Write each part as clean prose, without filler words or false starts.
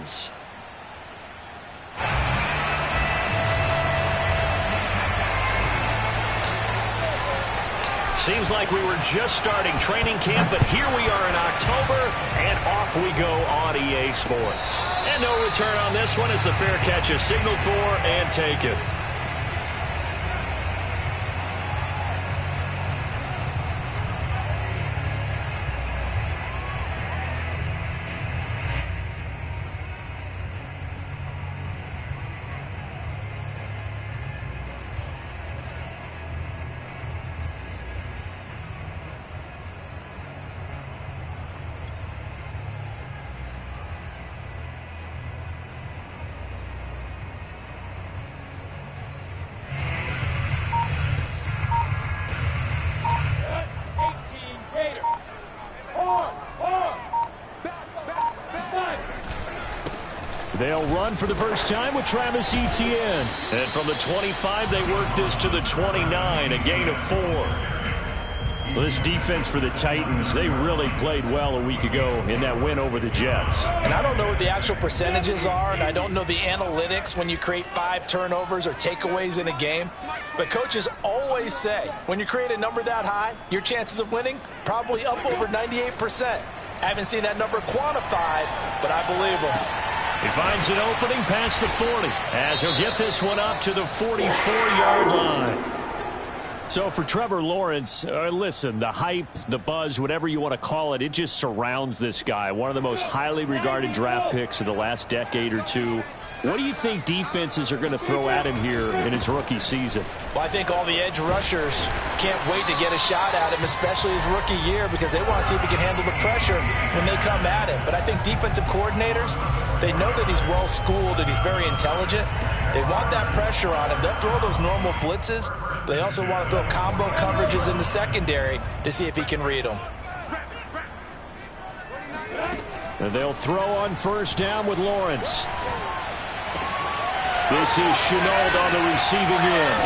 Titans. Seems like we were just starting training camp, but here we are in October, and off we go on EA Sports. And no return on this one as the fair catch is signaled for and taken. They'll run for the first time with Travis Etienne. And from the 25, they work this to the 29, a gain of 4. Well, this defense for the Titans, they really played well a week ago in that win over the Jets. And I don't know what the actual percentages are, and I don't know the analytics when you create 5 turnovers or takeaways in a game. But coaches always say, when you create a number that high, your chances of winning probably up over 98%. I haven't seen that number quantified, but I believe them. He finds an opening past the 40 as he'll get this one up to the 44-yard line. So for Trevor Lawrence, listen, the hype, the buzz, whatever you want to call it, it just surrounds this guy. One of the most highly regarded draft picks of the last decade or two. What do you think defenses are going to throw at him here in his rookie season? Well, I think all the edge rushers can't wait to get a shot at him, especially his rookie year, because they want to see if he can handle the pressure when they come at him. But I think defensive coordinators, they know that he's well-schooled and he's very intelligent. They want that pressure on him. They'll throw those normal blitzes, but they also want to throw combo coverages in the secondary to see if he can read them. And they'll throw on first down with Lawrence. This is Chenault on the receiving end.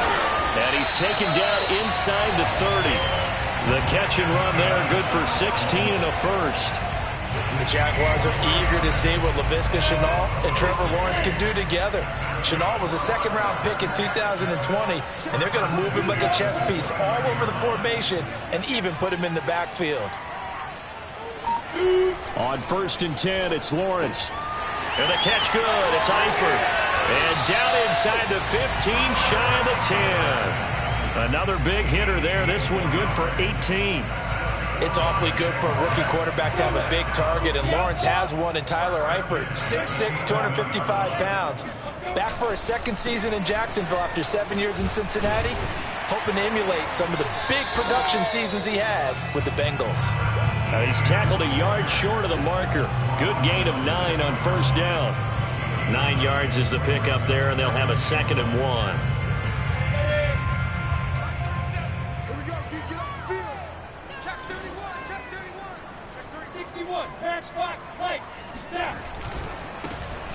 And he's taken down inside the 30. The catch and run there, good for 16 and a first. The Jaguars are eager to see what Laviska Shenault and Trevor Lawrence can do together. Shenault was a second-round pick in 2020, and they're going to move him like a chess piece all over the formation and even put him in the backfield. On first and 10, it's Lawrence. And the catch good. It's Eifert. And down inside the 15, shy of the 10. Another big hitter there. This one good for 18. It's awfully good for a rookie quarterback to have a big target, and Lawrence has one in Tyler Eifert, 6'6", 255 pounds. Back for his second season in Jacksonville after 7 years in Cincinnati, hoping to emulate some of the big production seasons he had with the Bengals. He's tackled a yard short of the marker. Good gain of 9 on first down. 9 yards is the pickup there, and they'll have a 2nd and 1.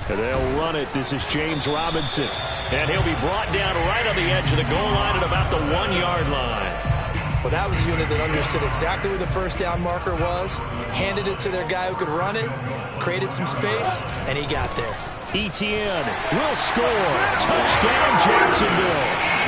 And they'll run it. This is James Robinson. And he'll be brought down right on the edge of the goal line at about the 1-yard line. Well, that was a unit that understood exactly where the first down marker was, handed it to their guy who could run it, created some space, and he got there. Etienne will score. Touchdown, Jacksonville.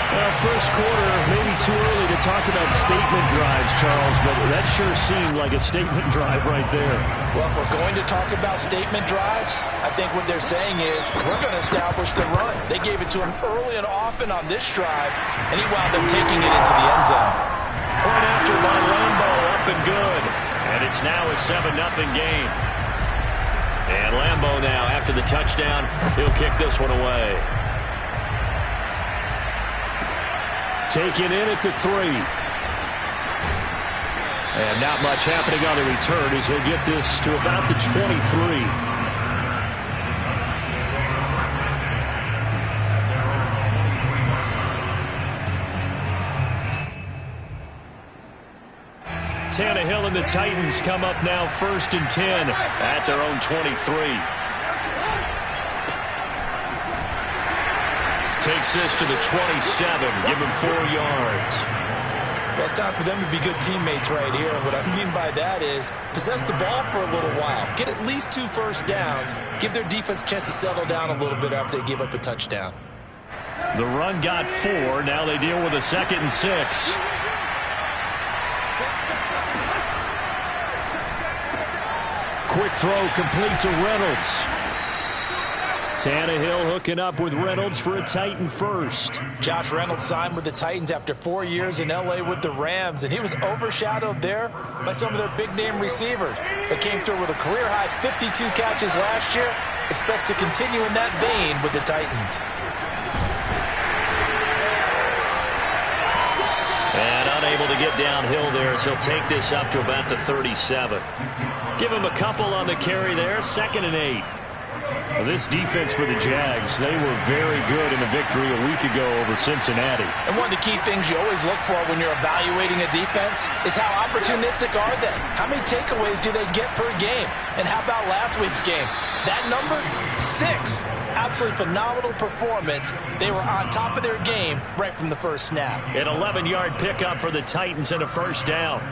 Well, first quarter, maybe too early to talk about statement drives, Charles, but that sure seemed like a statement drive right there. Well, if we're going to talk about statement drives, I think what they're saying is we're going to establish the run. They gave it to him early and often on this drive, and he wound up taking it into the end zone. Point after by Lambo, up and good. And it's now a 7-0 game. And Lambo now, after the touchdown, he'll kick this one away. Taken in at the 3. And not much happening on the return as he'll get this to about the 23. Tannehill and the Titans come up now 1st and 10 at their own 23. Takes this to the 27, give him 4 yards. Well, it's time for them to be good teammates right here. And what I mean by that is possess the ball for a little while. Get at least 2 first downs. Give their defense a chance to settle down a little bit after they give up a touchdown. The run got 4. Now they deal with a 2nd and 6. Quick throw complete to Reynolds. Tannehill hooking up with Reynolds for a Titan first. Josh Reynolds signed with the Titans after 4 years in L.A. with the Rams, and he was overshadowed there by some of their big-name receivers, but came through with a career-high 52 catches last year. Expects to continue in that vein with the Titans. And unable to get downhill there, so he'll take this up to about the 37. Give him a couple on the carry there, 2nd and 8. This defense for the Jags, they were very good in a victory a week ago over Cincinnati. And one of the key things you always look for when you're evaluating a defense is how opportunistic are they? How many takeaways do they get per game? And how about last week's game? That number, 6. Absolutely phenomenal performance. They were on top of their game right from the first snap. An 11-yard pickup for the Titans and a first down.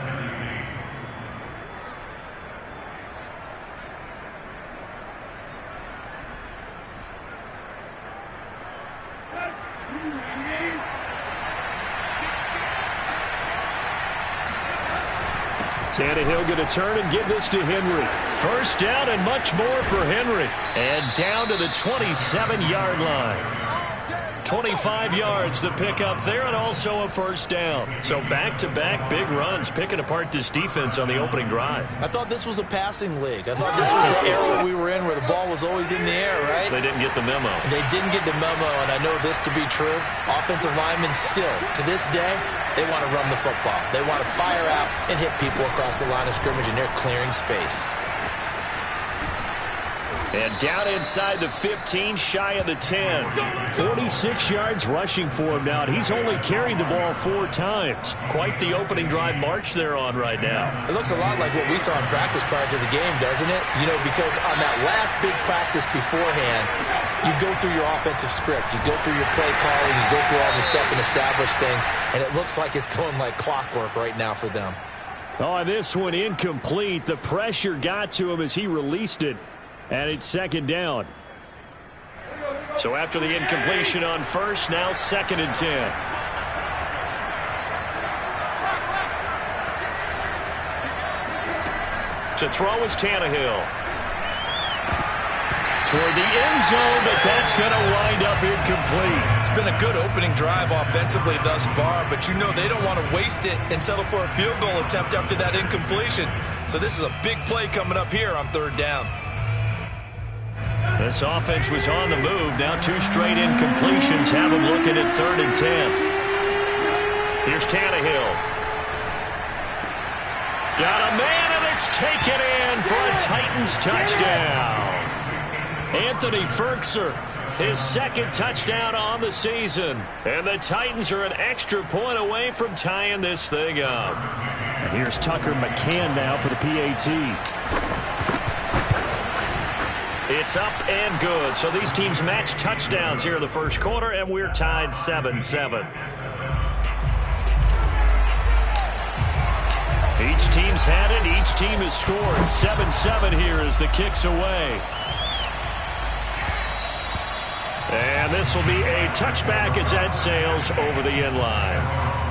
Tannehill going to turn and give this to Henry. First down and much more for Henry. And down to the 27-yard line. 25 yards the pickup there, and also a first down. So back-to-back big runs, picking apart this defense on the opening drive. I thought this was a passing league. I thought this was the era we were in where the ball was always in the air, right? They didn't get the memo. They didn't get the memo, and I know this to be true. Offensive linemen still, to this day, they want to run the football. They want to fire out and hit people across the line of scrimmage, and they're clearing space. And down inside the 15, shy of the 10. 46 yards rushing for him now, and he's only carried the ball 4 times. Quite the opening drive march they're on right now. It looks a lot like what we saw in practice prior to the game, doesn't it? You know, because on that last big practice beforehand, you go through your offensive script. You go through your play calling. You go through all the stuff and establish things, and it looks like it's going like clockwork right now for them. Oh, this one incomplete. The pressure got to him as he released it. And it's 2nd down. So after the incompletion on first, now 2nd and 10. To throw is Tannehill. Toward the end zone, but that's going to wind up incomplete. It's been a good opening drive offensively thus far, but you know they don't want to waste it and settle for a field goal attempt after that incompletion. So this is a big play coming up here on 3rd down. This offense was on the move. Now 2 straight incompletions have them looking at 3rd and 10. Here's Tannehill. Got a man, and it's taken in for a Titans touchdown. Anthony Ferkser, his 2nd touchdown on the season. And the Titans are an extra point away from tying this thing up. And here's Tucker McCann now for the PAT. It's up and good. So these teams match touchdowns here in the first quarter, and we're tied 7-7. Each team's had it. Each team has scored. 7-7 here as the kick's away. And this will be a touchback as that sails over the end line.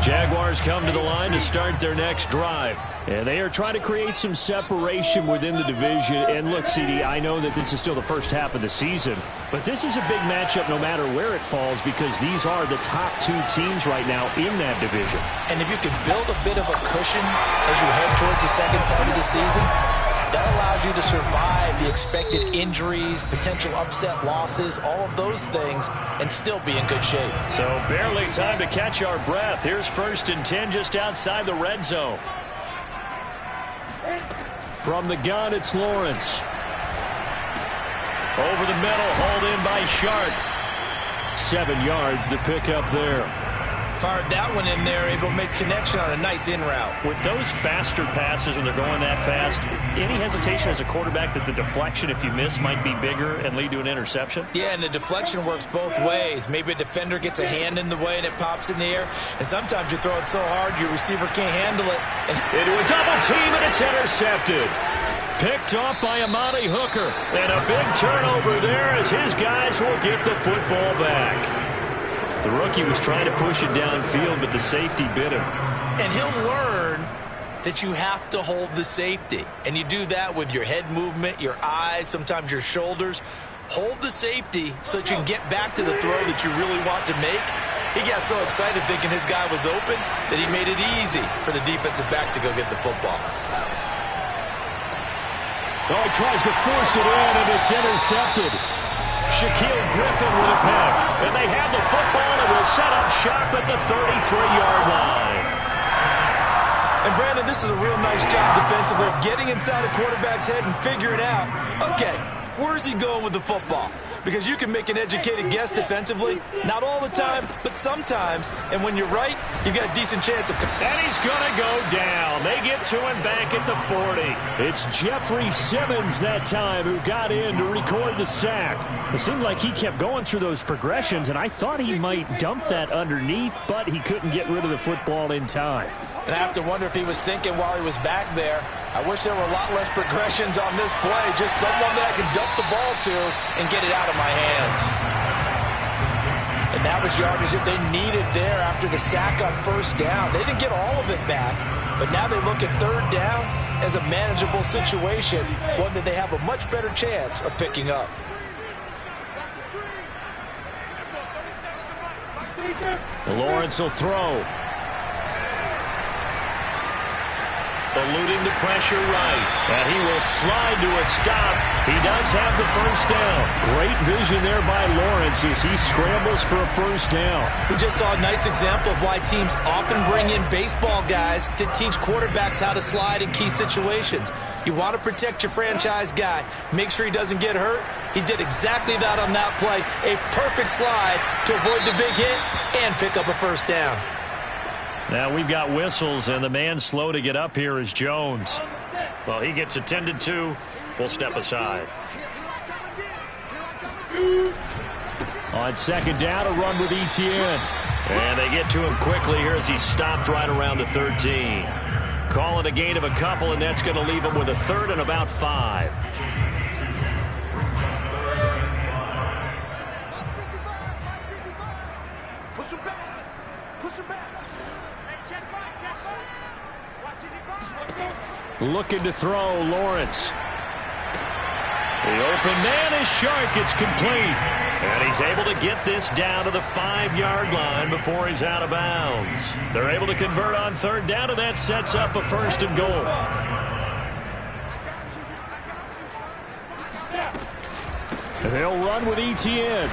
Jaguars come to the line to start their next drive. And they are trying to create some separation within the division. And look, CD, I know that this is still the first half of the season, but this is a big matchup no matter where it falls because these are the top 2 teams right now in that division. And if you can build a bit of a cushion as you head towards the second part of the season, that allows you to survive the expected injuries, potential upset losses, all of those things, and still be in good shape. So barely time to catch our breath. Here's 1st and 10 just outside the red zone. From the gun, it's Lawrence. Over the middle, hauled in by Sharp. 7 yards, the pickup there. Fired that one in there, able to make connection on a nice in route. With those faster passes when they're going that fast, any hesitation as a quarterback that the deflection, if you miss, might be bigger and lead to an interception? Yeah, and the deflection works both ways. Maybe a defender gets a hand in the way and it pops in the air. And sometimes you throw it so hard your receiver can't handle it. Into a double team, and it's intercepted. Picked off by Amani Hooker. And a big turnover there as his guys will get the football back. The rookie was trying to push it downfield, but the safety bit him. And he'll learn that you have to hold the safety. And you do that with your head movement, your eyes, sometimes your shoulders. Hold the safety so that you can get back to the throw that you really want to make. He got so excited thinking his guy was open that he made it easy for the defensive back to go get the football. Oh, he tries to force it in, and it's intercepted. Shaquille Griffin with a pick. And they have the football and will set up shop at the 33-yard line. And, Brandon, this is a real nice job defensively of getting inside a quarterback's head and figuring out, okay, where's he going with the football? Because you can make an educated guess defensively, not all the time, but sometimes. And when you're right, you've got a decent chance of... And he's going to go down. They get to him back at the 40. It's Jeffrey Simmons that time who got in to record the sack. It seemed like he kept going through those progressions, and I thought he might dump that underneath, but he couldn't get rid of the football in time. And I have to wonder if he was thinking while he was back there, I wish there were a lot less progressions on this play. Just someone that I can dump the ball to and get it out of my hands. And that was yardage that they needed there after the sack on first down. They didn't get all of it back, but now they look at third down as a manageable situation, one that they have a much better chance of picking up. Lawrence will throw. Eluding the pressure right. And he will slide to a stop. He does have the first down. Great vision there by Lawrence as he scrambles for a first down. We just saw a nice example of why teams often bring in baseball guys to teach quarterbacks how to slide in key situations. You want to protect your franchise guy. Make sure he doesn't get hurt. He did exactly that on that play. A perfect slide to avoid the big hit and pick up a first down. Now we've got whistles, and the man slow to get up here is Jones. Well, he gets attended to. We'll step aside. On second down, a run with Etienne. And they get to him quickly here as he stopped right around the 13. Call it a gain of a couple, and that's going to leave him with a third and about 5. Push him back. Push him back. Looking to throw, Lawrence. The open man is Shark. It's complete. And he's able to get this down to the 5-yard line before he's out of bounds. They're able to convert on third down, and that sets up a first and goal. They'll run with Etienne.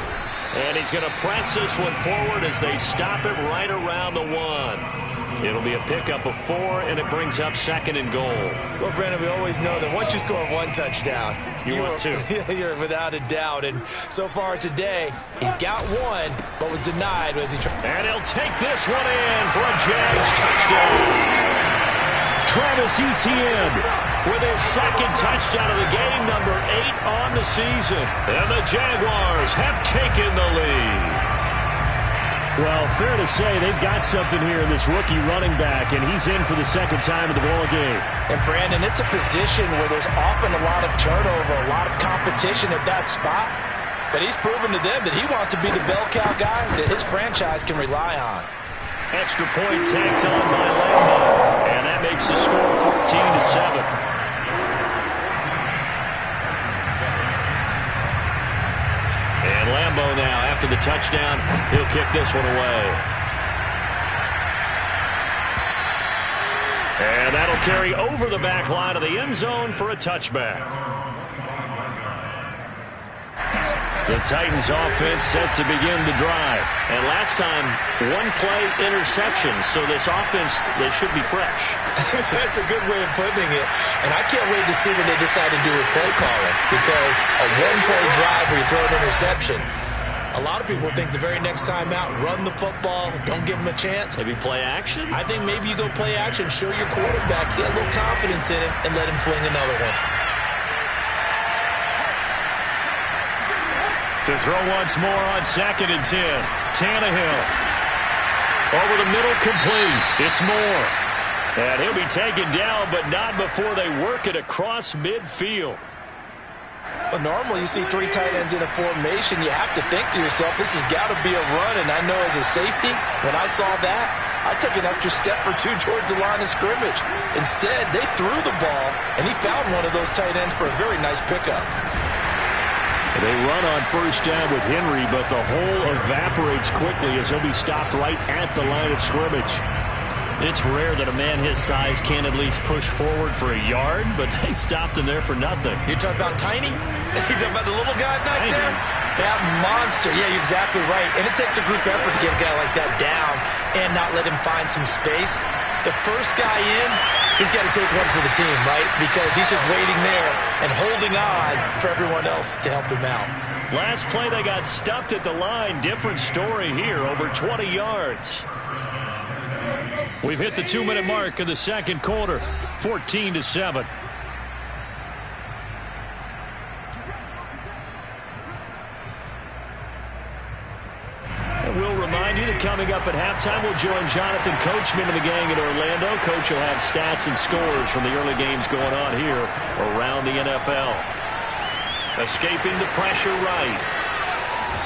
And he's going to press this one forward as they stop it right around the 1. It'll be a pickup of 4, and it brings up second and goal. Well, Brandon, we always know that once you score one touchdown, you want 2. You're without a doubt. And so far today, he's got 1, but was denied as he tried. And he'll take this one in for a Jags touchdown. Travis Etienne with his second touchdown of the game, number 8 on the season. And the Jaguars have taken the lead. Well, fair to say they've got something here in this rookie running back, and he's in for the second time in the ball game. And, Brandon, it's a position where there's often a lot of turnover, a lot of competition at that spot. But he's proven to them that he wants to be the bell cow guy that his franchise can rely on. Extra point tacked on by Lambo, and that makes the score 14-7. And Lambo now, after the touchdown, he'll kick this one away. And that'll carry over the back line of the end zone for a touchback. The Titans offense set to begin the drive. And last time, 1-play interception. So this offense, they should be fresh. That's a good way of putting it. And I can't wait to see what they decide to do with play calling. Because a 1-play drive where you throw an interception, A lot of people think the very next time out, run the football, don't give him a chance. Maybe play action? I think maybe you go play action, show your quarterback, get a little confidence in him, and let him fling another one. To throw once more on 2nd and 10. Tannehill. Over the middle, complete. It's Moore. And he'll be taken down, but not before they work it across midfield. But normally you see 3 tight ends in a formation, you have to think to yourself, this has got to be a run. And I know as a safety, when I saw that, I took an extra step or 2 towards the line of scrimmage. Instead, they threw the ball, and he found one of those tight ends for a very nice pickup. They run on 1st down with Henry, but the hole evaporates quickly as he'll be stopped right at the line of scrimmage. It's rare that a man his size can't at least push forward for a yard, but they stopped him there for nothing. You're talking about Tiny? You're talking about the little guy back there? That monster. Yeah, you're exactly right. And it takes a group effort to get a guy like that down and not let him find some space. The first guy in, he's got to take one for the team, right? Because he's just waiting there and holding on for everyone else to help him out. Last play, they got stuffed at the line. Different story here, over 20 yards. We've hit the 2-minute mark of the 2nd quarter, 14-7. And we'll remind you that coming up at halftime, we'll join Jonathan Coachman and the gang in Orlando. Coach will have stats and scores from the early games going on here around the NFL. Escaping the pressure right.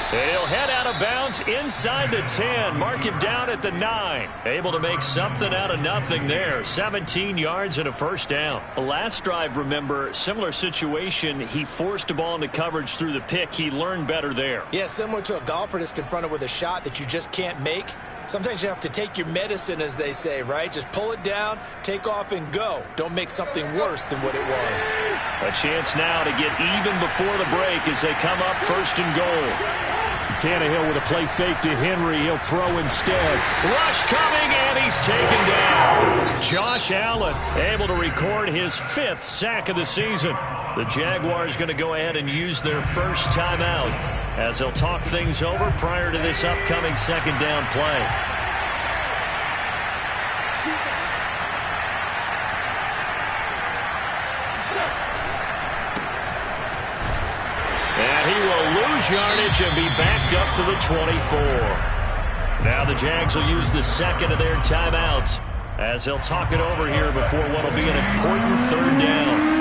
He'll head out of bounds inside the 10. Mark him down at the 9. Able to make something out of nothing there. 17 yards and a 1st down. The last drive, remember, similar situation. He forced a ball into coverage through the pick. He learned better there. Yeah, similar to a golfer that's confronted with a shot that you just can't make. Sometimes you have to take your medicine, as they say, right? Just pull it down, take off, and go. Don't make something worse than what it was. A chance now to get even before the break as they come up 1st and goal. Tannehill with a play fake to Henry. He'll throw instead. Rush coming, and he's taken down. Josh Allen able to record his 5th sack of the season. The Jaguars going to go ahead and use their first timeout as they'll talk things over prior to this upcoming 2nd down play. And he will lose yardage and be backed up to the 24. Now the Jags will use the 2nd of their timeouts as they'll talk it over here before what will be an important 3rd down.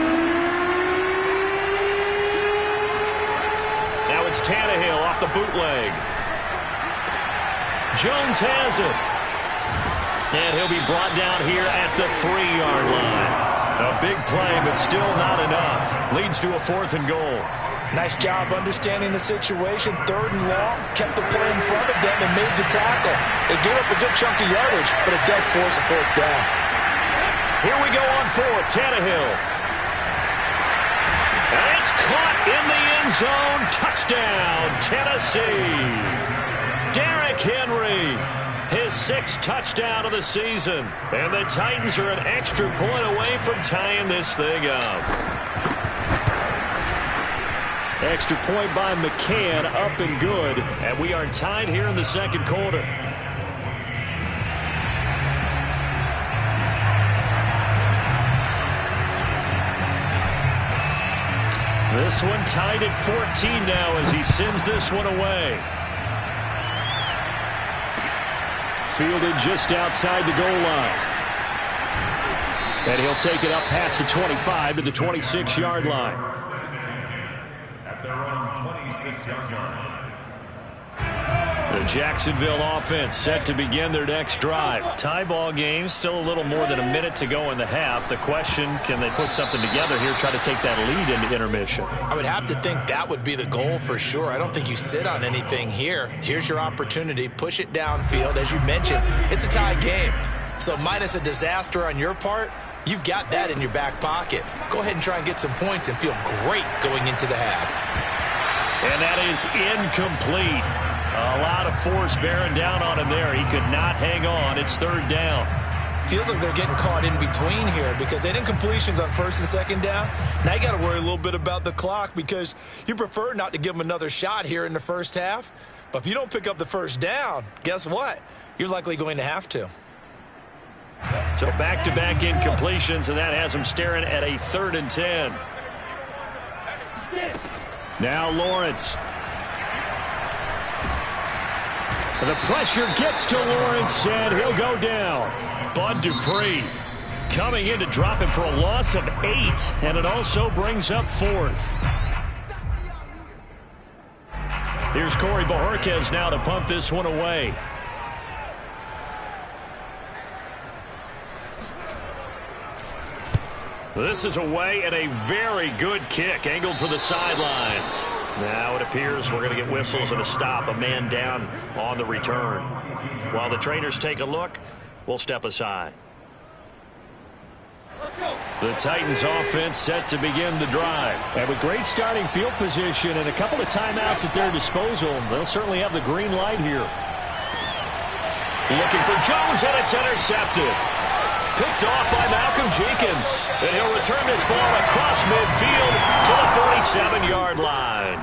Now it's Tannehill off the bootleg. Jones has it. And he'll be brought down here at the 3-yard line. A big play, but still not enough. Leads to a 4th and goal. Nice job understanding the situation. 3rd and long. Kept the play in front of them and made the tackle. They gave up a good chunk of yardage, but it does force a 4th down. Here we go on 4th. Tannehill. And it's caught in the end zone. Touchdown, Tennessee. Derrick Henry. His 6th touchdown of the season. And the Titans are an extra point away from tying this thing up. Extra point by McCann, up and good. And we are tied here in the 2nd quarter. This one tied at 14 now as he sends this one away. Fielded just outside the goal line. And he'll take it up past the 25 to the 26-yard line. The Jacksonville offense set to begin their next drive. Tie ball game, still a little more than a minute to go in the half. The question, can they put something together here, try to take that lead into intermission? I would have to think that would be the goal for sure. I don't think you sit on anything here. Here's your opportunity. Push it downfield. As you mentioned, it's a tie game. So minus a disaster on your part, you've got that in your back pocket. Go ahead and try and get some points and feel great going into the half. And that is incomplete. A lot of force bearing down on him there. He could not hang on. It's 3rd down. Feels like they're getting caught in between here because they didn't completions on 1st and 2nd down. Now you got to worry a little bit about the clock because you prefer not to give them another shot here in the first half. But if you don't pick up the first down, guess what? You're likely going to have to. So back-to-back incompletions, and that has him staring at a 3rd and 10. Now Lawrence. The pressure gets to Lawrence, and he'll go down. Bud Dupree coming in to drop him for a loss of 8, and it also brings up 4th. Here's Corey Bojorquez now to punt this one away. This is away, and a very good kick angled for the sidelines. Now it appears we're going to get whistles and a stop, a man down on the return. While the trainers take a look, we'll step aside. The Titans offense set to begin the drive. And with great starting field position and a couple of timeouts at their disposal, they'll certainly have the green light here. Looking for Jones, and it's intercepted. Picked off by Malcolm Jenkins. And he'll return this ball across midfield to the 47-yard line.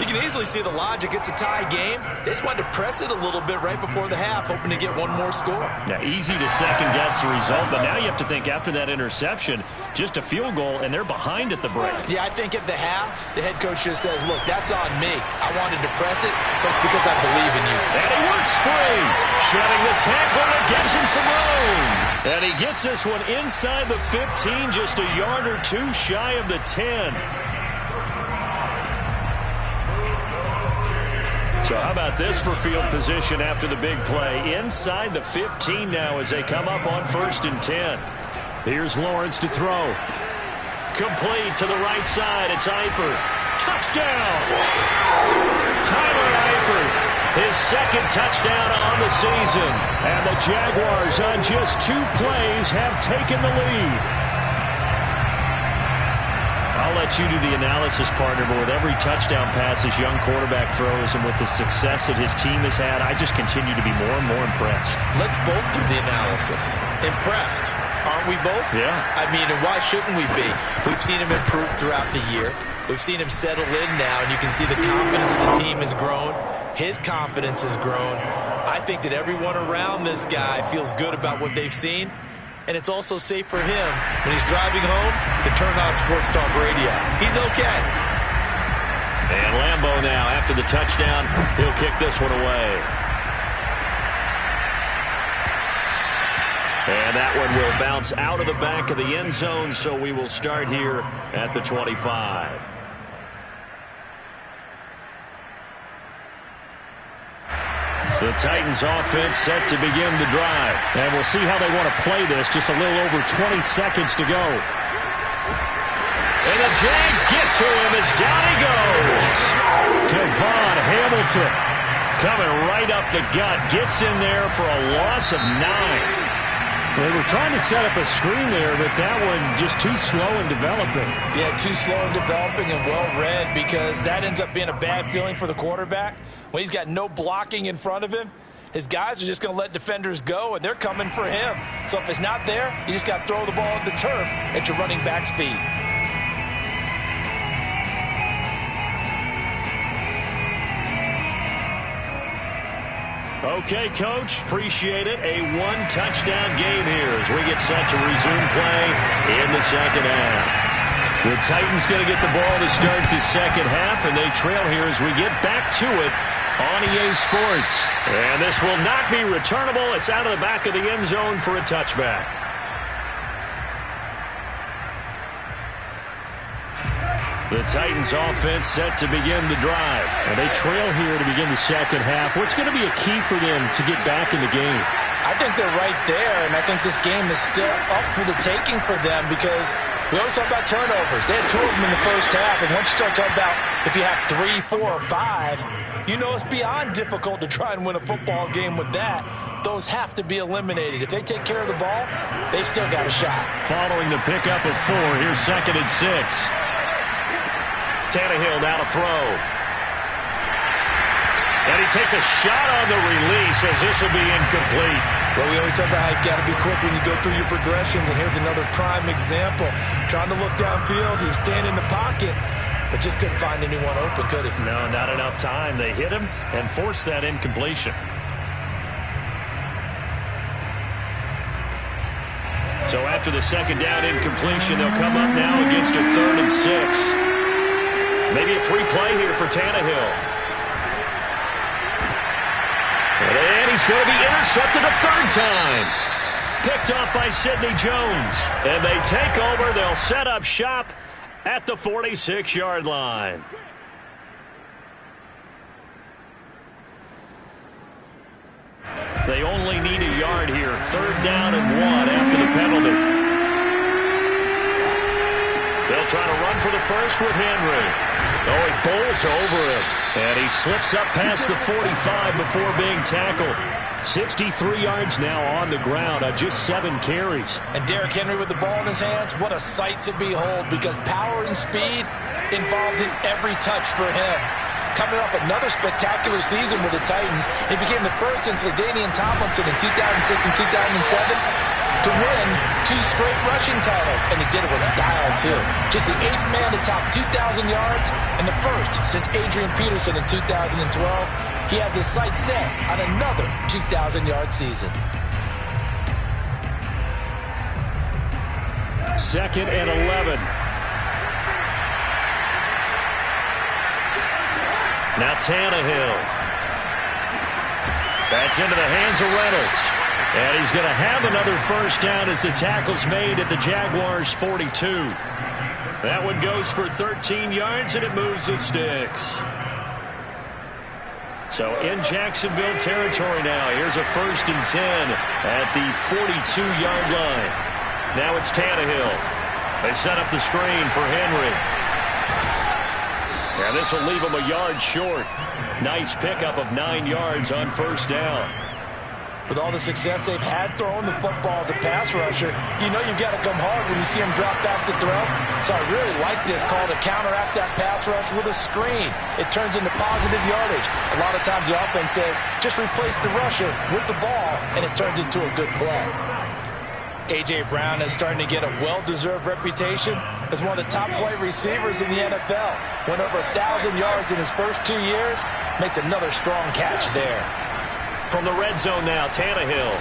You can easily see the logic. It's a tie game. They just wanted to press it a little bit right before the half, hoping to get one more score. Now, easy to second-guess the result, but now you have to think after that interception, just a field goal, and they're behind at the break. Yeah, I think at the half, the head coach just says, look, that's on me. I wanted to press it, but it's because I believe in you. And he works free. Shedding the tackle, and it gives him some room. And he gets this one inside the 15, just a yard or two shy of the 10. So how about this for field position after the big play? Inside the 15 now as they come up on 1st and 10. Here's Lawrence to throw. Complete to the right side. It's Eifert. Touchdown! Tyler Eifert, his 2nd touchdown on the season. And the Jaguars on just 2 plays have taken the lead. I'll let you do the analysis, partner, but with every touchdown pass this young quarterback throws and with the success that his team has had, I just continue to be more and more impressed. Let's both do the analysis. Impressed. Aren't we both? Yeah. I mean, and why shouldn't we be? We've seen him improve throughout the year. We've seen him settle in now, and you can see the confidence of the team has grown. His confidence has grown. I think that everyone around this guy feels good about what they've seen. And it's also safe for him when he's driving home to turn on Sports Talk Radio. He's okay. And Lambeau now, after the touchdown, he'll kick this one away. And that one will bounce out of the back of the end zone, so we will start here at the 25. The Titans offense set to begin the drive. And we'll see how they want to play this. Just a little over 20 seconds to go. And the Jags get to him as down he goes. Devon Hamilton coming right up the gut. Gets in there for a loss of 9. They were trying to set up a screen there, but that one just too slow in developing. Yeah, too slow in developing and well read, because that ends up being a bad feeling for the quarterback. When he's got no blocking in front of him, his guys are just going to let defenders go, and they're coming for him. So if it's not there, you just got to throw the ball at the turf at your running back's feet. Okay, Coach, appreciate it. A 1-touchdown game here as we get set to resume play in the 2nd half. The Titans going to get the ball to start the 2nd half, and they trail here as we get back to it on EA Sports. And this will not be returnable. It's out of the back of the end zone for a touchback. The Titans offense set to begin the drive. And they trail here to begin the 2nd half. What's going to be a key for them to get back in the game? I think they're right there, and I think this game is still up for the taking for them, because we always talk about turnovers. They had 2 of them in the first half, and once you start talking about if you have 3, 4, or 5, you know it's beyond difficult to try and win a football game with that. Those have to be eliminated. If they take care of the ball, they still got a shot. Following the pickup of 4, here's 2nd and 6. Tannehill now to throw. And he takes a shot on the release as this will be incomplete. Well, we always talk about how you've got to be quick when you go through your progressions, and here's another prime example. Trying to look downfield, he was standing in the pocket, but just couldn't find anyone open, could he? No, not enough time. They hit him and forced that incompletion. So after the second down incompletion, they'll come up now against a 3rd and 6. Maybe a free play here for Tannehill. And he's going to be intercepted a 3rd time. Picked up by Sidney Jones. And they take over. They'll set up shop at the 46-yard line. They only need a yard here. 3rd down and 1 after the penalty. They'll try to run for the first with Henry. Oh, he bowls over him. And he slips up past the 45 before being tackled. 63 yards now on the ground on just 7 carries. And Derrick Henry with the ball in his hands, what a sight to behold, because power and speed involved in every touch for him. Coming off another spectacular season with the Titans, he became the first since LaDainian Tomlinson in 2006 and 2007 to win 2 straight rushing titles, and he did it with style, too. Just the 8th man to top 2,000 yards and the first since Adrian Peterson in 2012. He has his sights set on another 2,000-yard season. 2nd and 11. Now Tannehill. That's into the hands of Reynolds. And he's going to have another first down as the tackle's made at the Jaguars' 42. That one goes for 13 yards, and it moves the sticks. So in Jacksonville territory now. Here's a 1st and 10 at the 42-yard line. Now it's Tannehill. They set up the screen for Henry. Yeah, this will leave him a yard short. Nice pickup of 9 yards on 1st down. With all the success they've had throwing the football as a pass rusher, you know you've got to come hard when you see him drop back to throw. So I really like this call to counteract that pass rush with a screen. It turns into positive yardage. A lot of times the offense says, just replace the rusher with the ball, and it turns into a good play. A.J. Brown is starting to get a well-deserved reputation as one of the top flight receivers in the NFL. Went over 1,000 yards in his first 2 years. Makes another strong catch there. From the red zone now, Tannehill.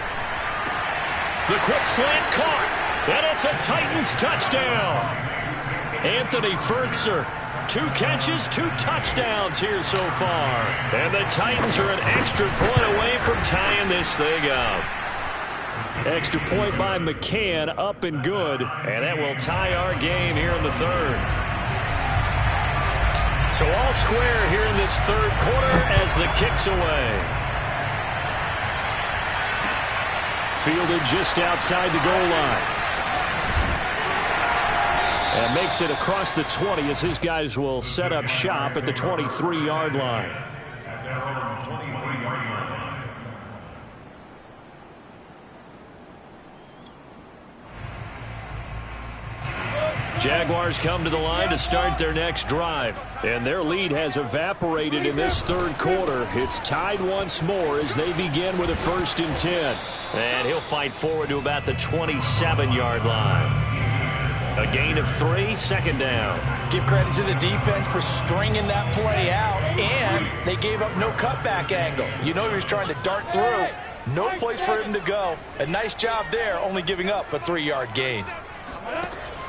The quick slant caught. And it's a Titans touchdown. Anthony Fertzer. 2 catches, 2 touchdowns here so far. And the Titans are an extra point away from tying this thing up. Extra point by McCann, up and good. And that will tie our game here in the 3rd. So all square here in this 3rd quarter as the kick's away. Fielded just outside the goal line. And makes it across the 20 as his guys will set up shop at the 23-yard line. Jaguars come to the line to start their next drive. And their lead has evaporated in this 3rd quarter. It's tied once more as they begin with a 1st and 10. And he'll fight forward to about the 27-yard line. A gain of 3, 2nd down. Give credit to the defense for stringing that play out, and they gave up no cutback angle. You know he was trying to dart through. No place for him to go. A nice job there, only giving up a 3-yard gain.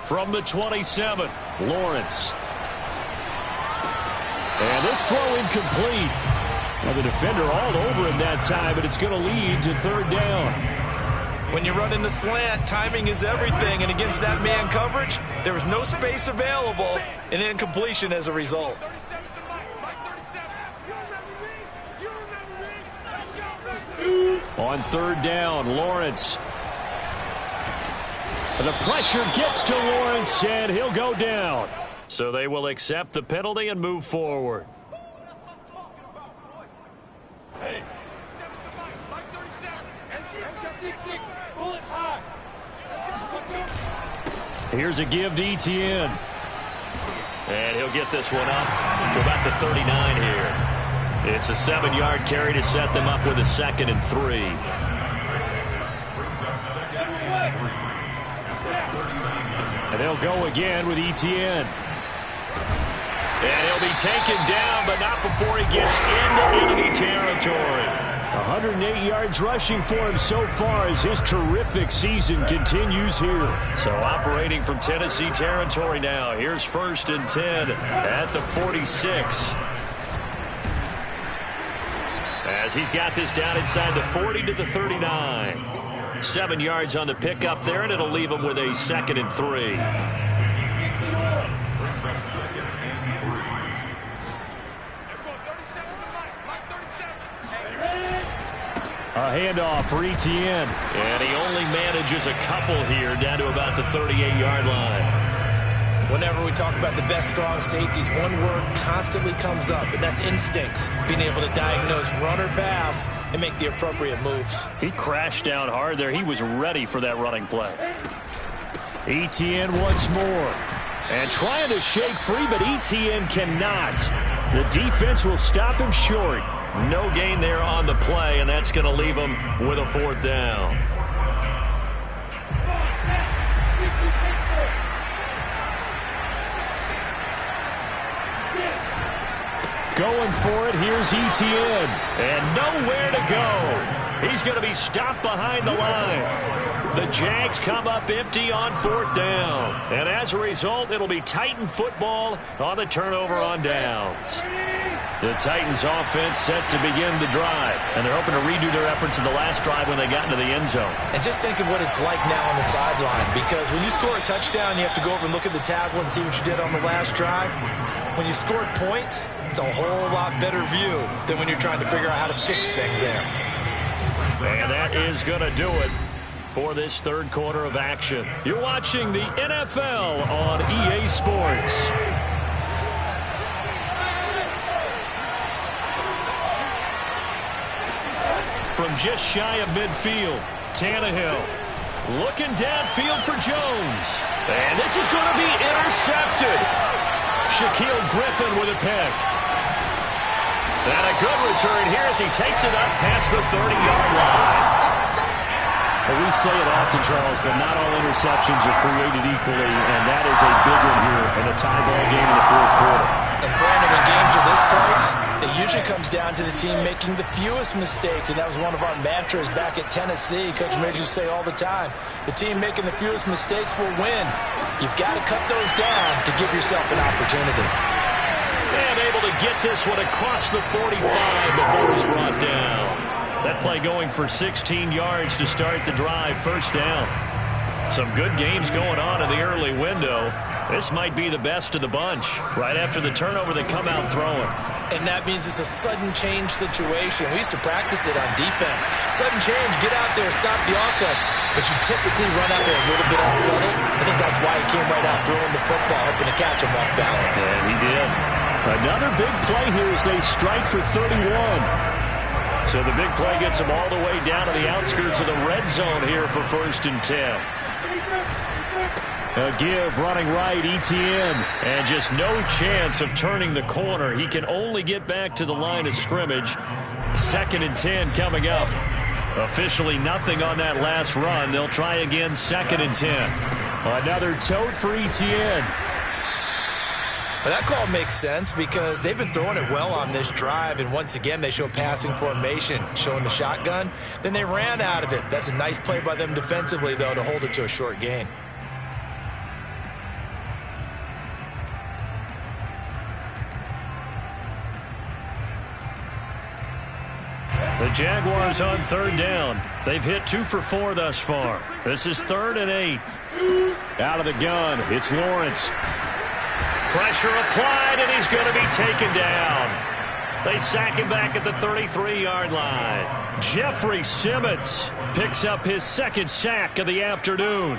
From the 27, Lawrence. And this throw incomplete. Well, the defender all over him that time, but it's going to lead to 3rd down. When you run in the slant, timing is everything, and against that man coverage, there was no space available, and incompletion as a result. On 3rd down, Lawrence. And the pressure gets to Lawrence, and he'll go down. So they will accept the penalty and move forward. Here's a give to Etienne. And he'll get this one up to about the 39 here. It's a 7-yard carry to set them up with a 2nd and 3. And they'll go again with Etienne. And he'll be taken down, but not before he gets into enemy territory. 108 yards rushing for him so far as his terrific season continues here. So operating from Tennessee territory now. Here's 1st and 10 at the 46. As he's got this down inside the 40 to the 39. 7 yards on the pickup there, and it'll leave him with a 2nd and 3. A handoff for Etienne. And he only manages a couple here down to about the 38-yard line. Whenever we talk about the best strong safeties, one word constantly comes up, and that's instincts. Being able to diagnose run or pass and make the appropriate moves. He crashed down hard there. He was ready for that running play. Etienne once more. And trying to shake free, but Etienne cannot. The defense will stop him short. No gain there on the play, and that's going to leave him with a 4th down. Going for it, here's Etienne. And nowhere to go. He's going to be stopped behind the line. The Jags come up empty on 4th down. And as a result, it'll be Titan football on the turnover on downs. The Titans offense set to begin the drive. And they're hoping to redo their efforts in the last drive when they got into the end zone. And just think of what it's like now on the sideline. Because when you score a touchdown, you have to go over and look at the tablet and see what you did on the last drive. When you scored points, it's a whole lot better view than when you're trying to figure out how to fix things there. And that is going to do it for this 3rd quarter of action. You're watching the NFL on EA Sports. From just shy of midfield, Tannehill looking downfield for Jones. And this is going to be intercepted. Shaquille Griffin with a pick. And a good return here as he takes it up past the 30-yard line. Well, we say it often, Charles, but not all interceptions are created equally, and that is a big one here in a tie ball game in the 4th quarter. And Brandon, when games are this close, it usually comes down to the team making the fewest mistakes, and that was one of our mantras back at Tennessee. Coach Midge used to say all the time, the team making the fewest mistakes will win. You've got to cut those down to give yourself an opportunity. And able to get this one across the 45 before he's brought down. That play going for 16 yards to start the drive. 1st down. Some good games going on in the early window. This might be the best of the bunch. Right after the turnover, they come out throwing. And that means it's a sudden change situation. We used to practice it on defense. Sudden change, get out there, stop the offense. But you typically run out there a little bit unsettled. I think that's why he came right out throwing the football, hoping to catch him off balance. And he did. Another big play here as they strike for 31. So the big play gets them all the way down to the outskirts of the red zone here for 1st and 10. A give running right, Etienne. And just no chance of turning the corner. He can only get back to the line of scrimmage. 2nd and 10 coming up. Officially nothing on that last run. They'll try again 2nd and 10. Another tote for Etienne. Well, that call makes sense because they've been throwing it well on this drive, and once again they show passing formation, showing the shotgun. Then they ran out of it. That's a nice play by them defensively, though, to hold it to a short gain. The Jaguars on 3rd down. They've hit 2 for 4 thus far. This is 3rd and 8. Out of the gun, it's Lawrence. Pressure applied, and he's going to be taken down. They sack him back at the 33-yard line. Jeffrey Simmons picks up his 2nd sack of the afternoon.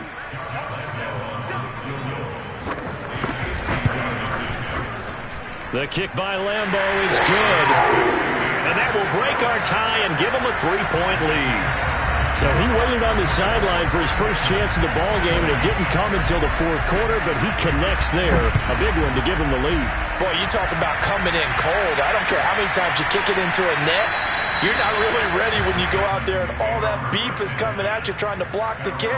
The kick by Lambeau is good. And that will break our tie and give him a 3-point lead. So he waited on the sideline for his first chance in the ballgame, and it didn't come until the 4th quarter, but he connects there. A big one to give him the lead. Boy, you talk about coming in cold. I don't care how many times you kick it into a net. You're not really ready when you go out there and all that beef is coming at you trying to block the kick.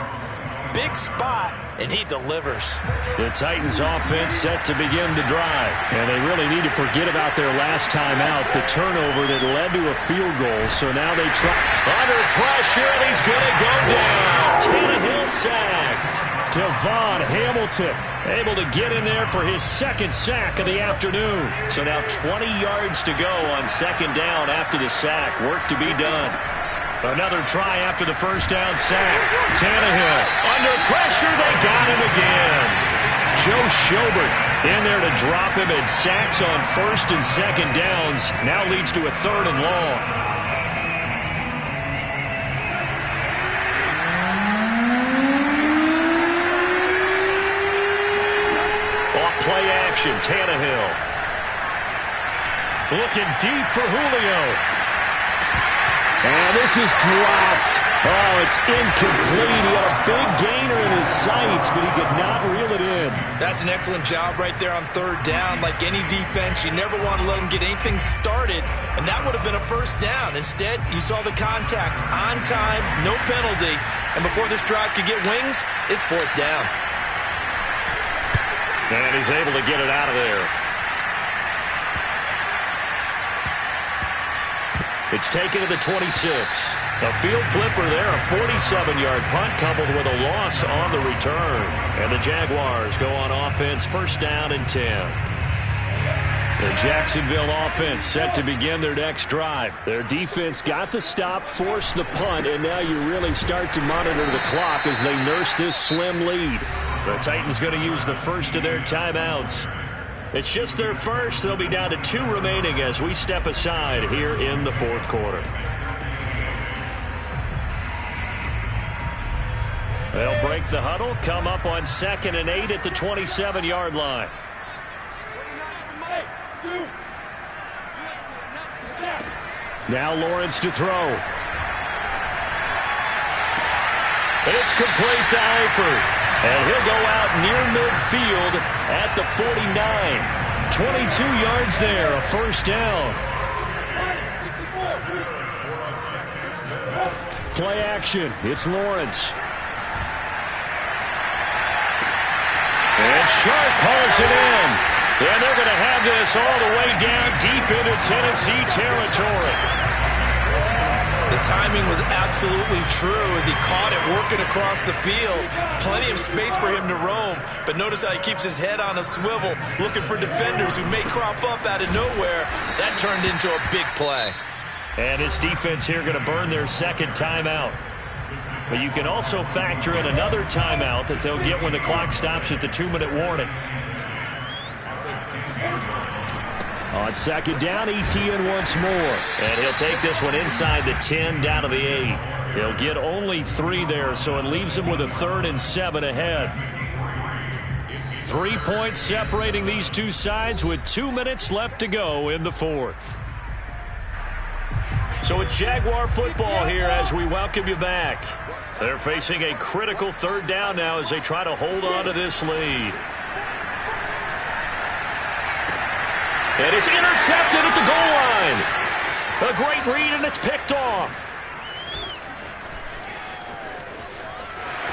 big spot, and he delivers. The Titans offense set to begin the drive. And they really need to forget about their last time out, the turnover that led to a field goal. So now they try. Under pressure, and he's going to go down. Tannehill sacked. Devon Hamilton able to get in there for his second sack of the afternoon. So now 20 yards to go on second down after the sack. Work to be done. Another try after the first down sack. Tannehill under pressure. They got him again. Joe Schobert in there to drop him, and sacks on first and second downs. Now leads to a third and long. Play action, Tannehill. Looking deep for Julio. And this is dropped. Oh, it's incomplete. He had a big gainer in his sights, but he could not reel it in. That's an excellent job right there on third down. Like any defense, you never want to let them get anything started, and that would have been a first down. Instead, you saw the contact on time, no penalty, and before this drive could get wings, it's fourth down. And he's able to get it out of there. It's taken to the 26. A field flipper there, a 47-yard punt coupled with a loss on the return. And the Jaguars go on offense, first down and 10. The Jacksonville offense set to begin their next drive. Their defense got the stop, forced the punt, and now you really start to monitor the clock as they nurse this slim lead. The Titans going to use the first of their timeouts. It's just their first. They'll be down to 2 remaining as we step aside here in the fourth quarter. They'll break the huddle, come up on 2nd and 8 at the 27-yard line. Now Lawrence to throw. It's complete to Eifert. And he'll go out near midfield at the 49. 22 yards there, a first down. Play action. It's Lawrence. And Sharp pulls it in. And they're going to have this all the way down deep into Tennessee territory. The timing was absolutely true as he caught it working across the field. Plenty of space for him to roam, but notice how he keeps his head on a swivel, looking for defenders who may crop up out of nowhere. That turned into a big play. And his defense here going to burn their second timeout. But you can also factor in another timeout that they'll get when the clock stops at the 2-minute warning. On second down, ETN once more. And he'll take this one inside the 10, down to the 8. He'll get only 3 there, so it leaves him with a 3rd and 7 ahead. 3 points separating these two sides with 2 minutes left to go in the fourth. So it's Jaguar football here as we welcome you back. They're facing a critical third down now as they try to hold on to this lead. And it's intercepted at the goal line. A great read, and it's picked off.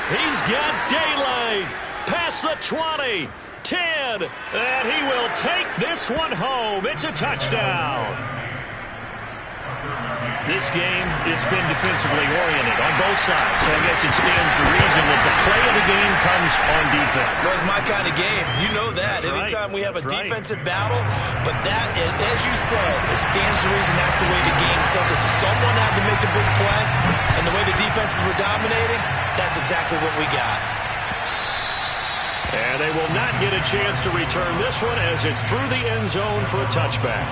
He's got daylight. Past the 20, 10, and he will take this one home. It's a touchdown. This game, it's been defensively oriented on both sides, so I guess it stands to reason that the play of the game comes on defense. So it's my kind of game. You know that. That's Anytime we have a right. defensive battle, but that, as you said, it stands to reason that's the way the game tilted. Someone had to make the big play, and the way the defenses were dominating, that's exactly what we got. And they will not get a chance to return this one as it's through the end zone for a touchback.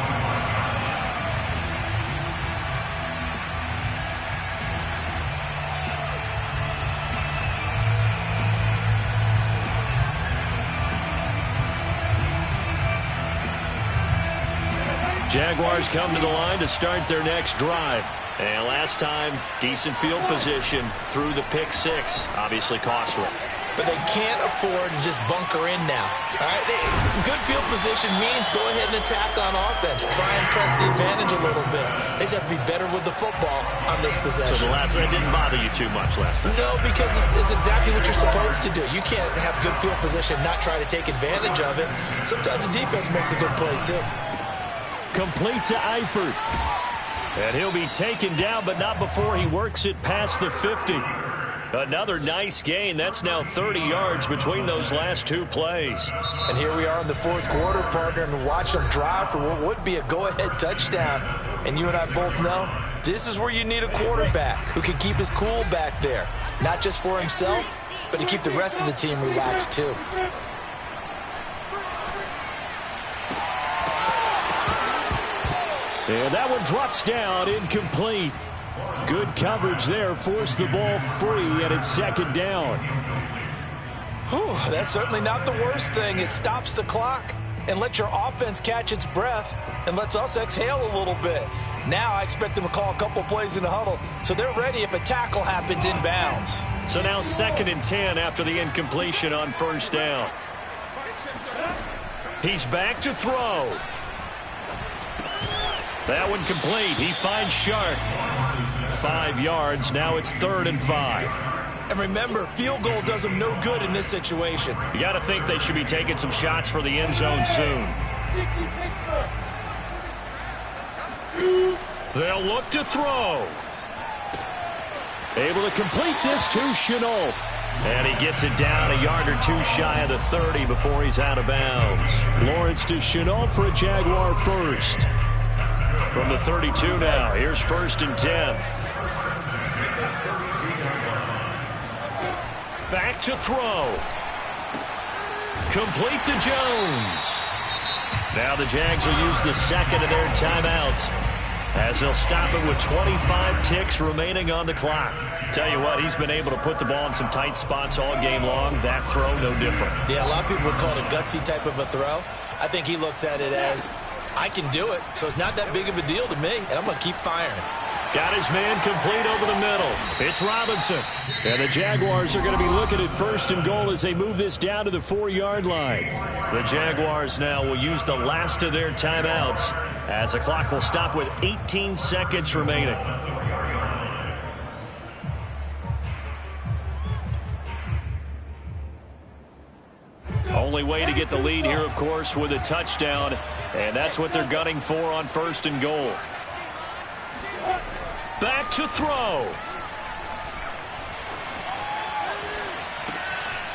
Jaguars come to the line to start their next drive. And last time, decent field position through the pick 6. Obviously costly. but they can't afford to just bunker in now. All right, good field position means go ahead and attack on offense. Try and press the advantage a little bit. They just have to be better with the football on this possession. So the last one didn't bother you too much last time? No, because it's exactly what you're supposed to do. You can't have good field position and not try to take advantage of it. Sometimes the defense makes a good play, too. Complete to Eifert. And he'll be taken down, but not before he works it past the 50. Another nice gain. That's now 30 yards between those last two plays. And here we are in the fourth quarter, partner, and watch them drive for what would be a go-ahead touchdown. And you and I both know this is where you need a quarterback who can keep his cool back there. Not just for himself, but to keep the rest of the team relaxed, too. And that one drops down, incomplete. Good coverage there, forced the ball free, and it's second down. Whew, that's certainly not the worst thing. It stops the clock and lets your offense catch its breath and lets us exhale a little bit. Now I expect them to call a couple plays in the huddle, so they're ready if a tackle happens inbounds. So now 2nd and 10 after the incompletion on first down. He's back to throw. That one complete. He finds Sharp. 5 yards. Now it's 3rd and 5. And remember, field goal does them no good in this situation. You got to think they should be taking some shots for the end zone soon. They'll look to throw. Able to complete this to Chenault. And he gets it down a yard or two shy of the 30 before he's out of bounds. Lawrence to Chenault for a Jaguar first. From the 32 now. Here's 1st and 10. Back to throw. Complete to Jones. Now the Jags will use the second of their timeouts as they'll stop it with 25 ticks remaining on the clock. Tell you what, he's been able to put the ball in some tight spots all game long. That throw, no different. Yeah, a lot of people would call it a gutsy type of a throw. I think he looks at it as, I can do it, so it's not that big of a deal to me, and I'm going to keep firing. Got his man complete over the middle. It's Robinson. And the Jaguars are going to be looking at 1st and goal as they move this down to the 4-yard line. The Jaguars now will use the last of their timeouts as the clock will stop with 18 seconds remaining. Only way to get the lead here, of course, with a touchdown. And that's what they're gunning for on 1st and goal. Back to throw.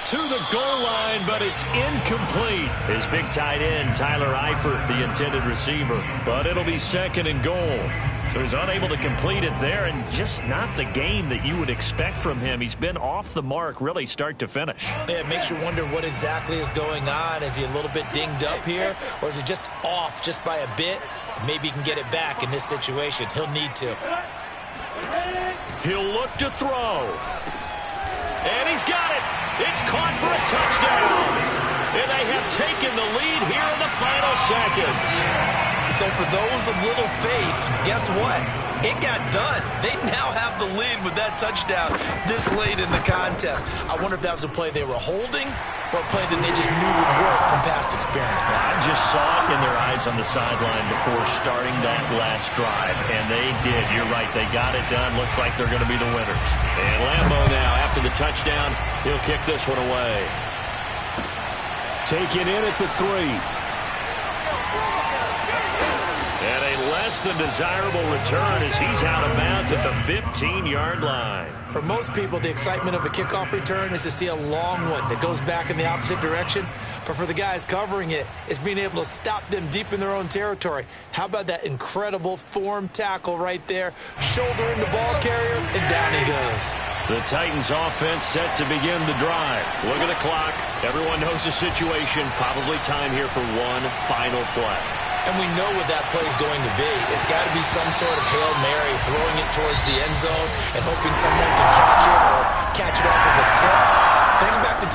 To the goal line, but it's incomplete. His big tight end, Tyler Eifert, the intended receiver. But it'll be 2nd and goal. So he's unable to complete it there, and just not the game that you would expect from him. He's been off the mark, really, start to finish. Yeah, it makes you wonder what exactly is going on. Is he a little bit dinged up here, or is he just off just by a bit? Maybe he can get it back in this situation. He'll need to. He'll look to throw. And he's got it. It's caught for a touchdown. And they have taken the lead here in the final seconds. So for those of little faith, guess what? It got done. They now have the lead with that touchdown this late in the contest. I wonder if that was a play they were holding or a play that they just knew would work from past experience. I just saw it in their eyes on the sideline before starting that last drive, and they did. You're right. They got it done. Looks like they're going to be the winners. And Lambeau now, after the touchdown, he'll kick this one away. Taken in at the 3. And a less than desirable return as he's out of bounds at the 15-yard line. For most people, the excitement of a kickoff return is to see a long one that goes back in the opposite direction. But for the guys covering it, it's being able to stop them deep in their own territory. How about that incredible form tackle right there? Shoulder in the ball carrier, and down he goes. The Titans offense set to begin the drive. Look at the clock. Everyone knows the situation. Probably time here for one final play. And we know what that play is going to be. It's got to be some sort of Hail Mary, throwing it towards the end zone and hoping someone can catch it or catch it off of a tip. Think back to